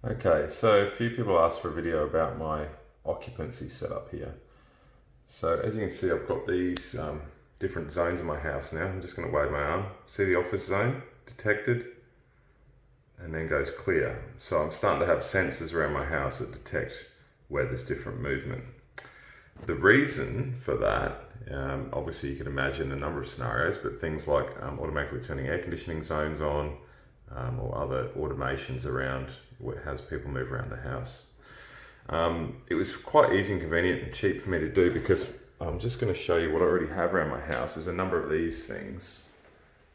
Okay, so a few people asked for a video about my occupancy setup here. So as you can see, I've got these different zones in my house now. I'm just going to wave my arm. See the office zone detected and then goes clear. So I'm starting to have sensors around my house that detect where there's different movement. The reason for that, obviously you can imagine a number of scenarios, but things like automatically turning air conditioning zones on, or other automations around how people move around the house. It was quite easy and convenient and cheap for me to do, because I'm just going to show you what I already have around my house. There's a number of these things,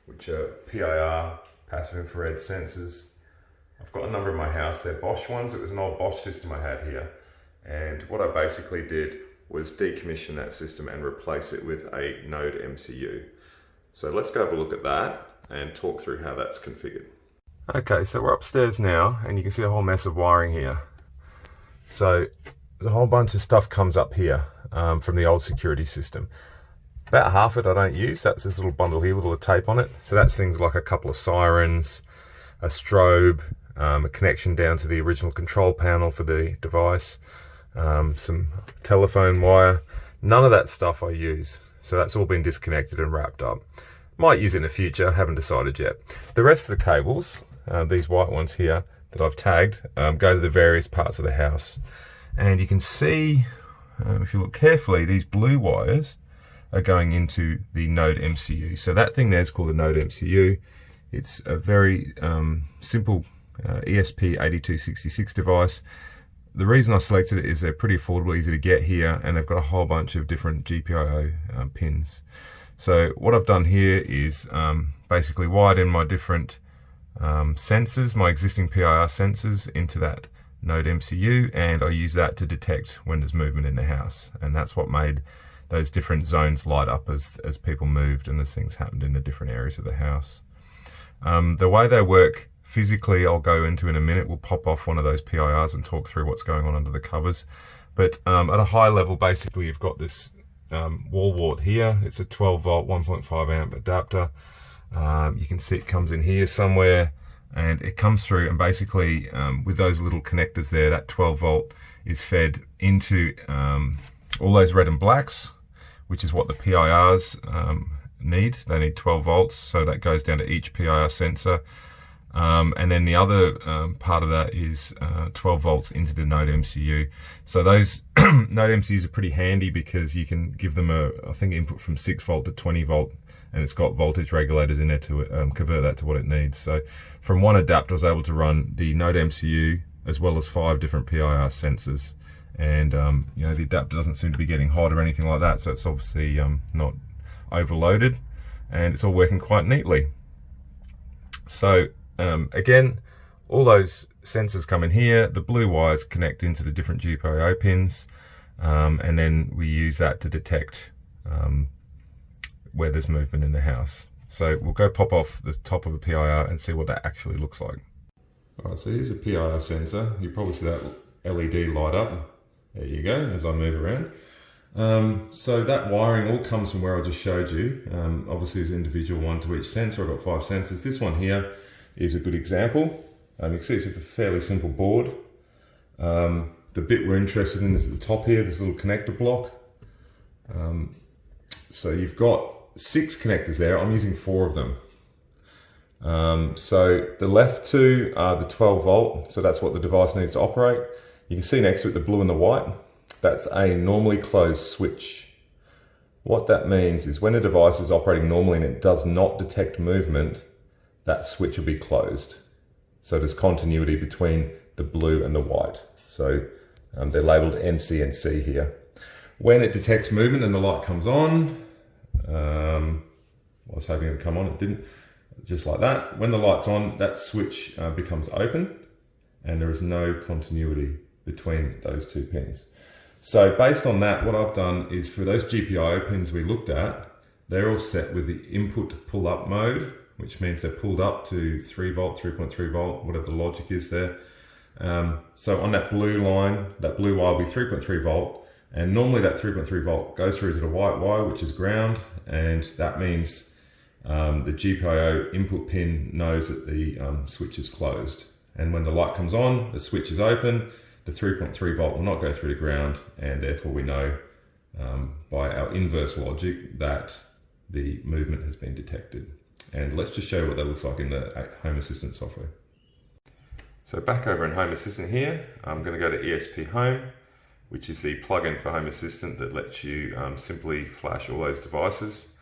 which are PIR, passive infrared sensors. I've got a number in my house. They're Bosch ones. It was an old Bosch system I had here. And what I basically did was decommission that system and replace it with a NodeMCU. So let's go have a look at that and talk through how that's configured. Okay, so we're upstairs now, and you can see a whole mess of wiring here. So there's a whole bunch of stuff comes up here from the old security system. About half of it I don't use. That's this little bundle here with all the tape on it. So that's things like a couple of sirens, a strobe, a connection down to the original control panel for the device, some telephone wire. None of that stuff I use. So that's all been disconnected and wrapped up. Might use it in the future, haven't decided yet. The rest of the cables, these white ones here that I've tagged, go to the various parts of the house. And you can see, if you look carefully, these blue wires are going into the NodeMCU. So that thing there is called a NodeMCU. It's a very simple ESP8266 device. The reason I selected it is they're pretty affordable, easy to get here, and they've got a whole bunch of different GPIO pins. So what I've done here is basically wired in my different sensors, my existing PIR sensors, into that NodeMCU, and I use that to detect when there's movement in the house. And that's what made those different zones light up as people moved and as things happened in the different areas of the house. The way they work physically, I'll go into in a minute. We'll pop off one of those PIRs and talk through what's going on under the covers. But at a high level, basically you've got this wall wart here. It's a 12 volt 1.5 amp adapter. You can see it comes in here somewhere, and it comes through, and basically with those little connectors there, that 12 volt is fed into all those red and blacks, which is what the PIRs need. They need 12 volts, so that goes down to each PIR sensor. And then the other part of that is 12 volts into the NodeMCU. So those NodeMCUs are pretty handy, because you can give them I think input from 6 volt to 20 volt, and it's got voltage regulators in there to convert that to what it needs. So from one adapter I was able to run the NodeMCU as well as 5 different PIR sensors. And you know, the adapter doesn't seem to be getting hot or anything like that, so it's obviously not overloaded, and it's all working quite neatly. So again, all those sensors come in here. The blue wires connect into the different GPIO pins, and then we use that to detect where there's movement in the house. So we'll go pop off the top of a PIR and see what that actually looks like. Alright, so here's a PIR sensor. You probably see that LED light up. There you go, as I move around. So that wiring all comes from where I just showed you. Obviously there's an individual one to each sensor. I've got 5 sensors. This one here is a good example. You can see it's a fairly simple board. The bit we're interested in is at the top here, this little connector block. So you've got 6 connectors there. I'm using 4 of them. So the left 2 are the 12 volt, so that's what the device needs to operate. You can see next to it the blue and the white. That's a normally closed switch. What that means is when a device is operating normally and it does not detect movement, that switch will be closed. So there's continuity between the blue and the white. So they're labeled NC and C here. When it detects movement and the light comes on, I was hoping it would come on, it didn't, just like that. When the light's on, that switch becomes open, and there is no continuity between those 2 pins. So based on that, what I've done is for those GPIO pins we looked at, they're all set with the input pull up mode, which means they're pulled up to 3 volt, 3.3 volt, whatever the logic is there. So on that blue line, that blue wire will be 3.3 volt, and normally that 3.3 volt goes through to the white wire, which is ground, and that means the GPIO input pin knows that the switch is closed, And when the light comes on, the switch is open, the 3.3 volt will not go through to ground, and therefore we know by our inverse logic that the movement has been detected. And let's just show you what that looks like in the Home Assistant software. So back over in Home Assistant here, I'm going to go to ESPHome, which is the plugin for Home Assistant that lets you simply flash all those devices.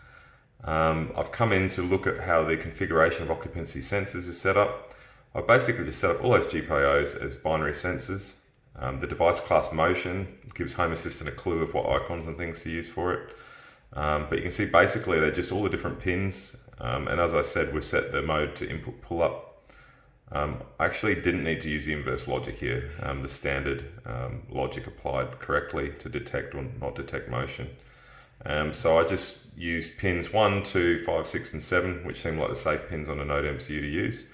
I've come in to look at how the configuration of Occupancy Sensors is set up. I've basically just set up all those GPIOs as binary sensors. The device class motion gives Home Assistant a clue of what icons and things to use for it. But you can see basically they're just all the different pins. And as I said, we've set the mode to input pull up. I actually didn't need to use the inverse logic here. The standard logic applied correctly to detect or not detect motion. So I just used pins 1, 2, 5, 6 and 7, which seem like the safe pins on a NodeMCU to use.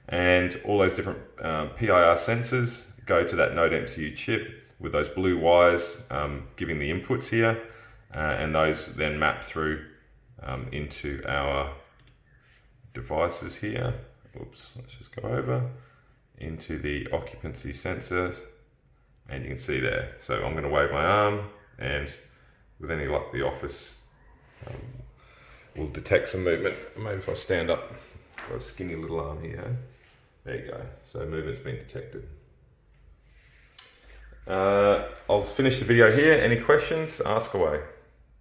And all those different PIR sensors go to that NodeMCU chip with those blue wires giving the inputs here. And those then map through into our devices here. Oops, let's just go over into the occupancy sensors, and you can see there. So I'm going to wave my arm, and with any luck the office will detect some movement. Maybe if I stand up, I've got a skinny little arm here. There you go, so movement's been detected. I'll finish the video here. Any questions, ask away.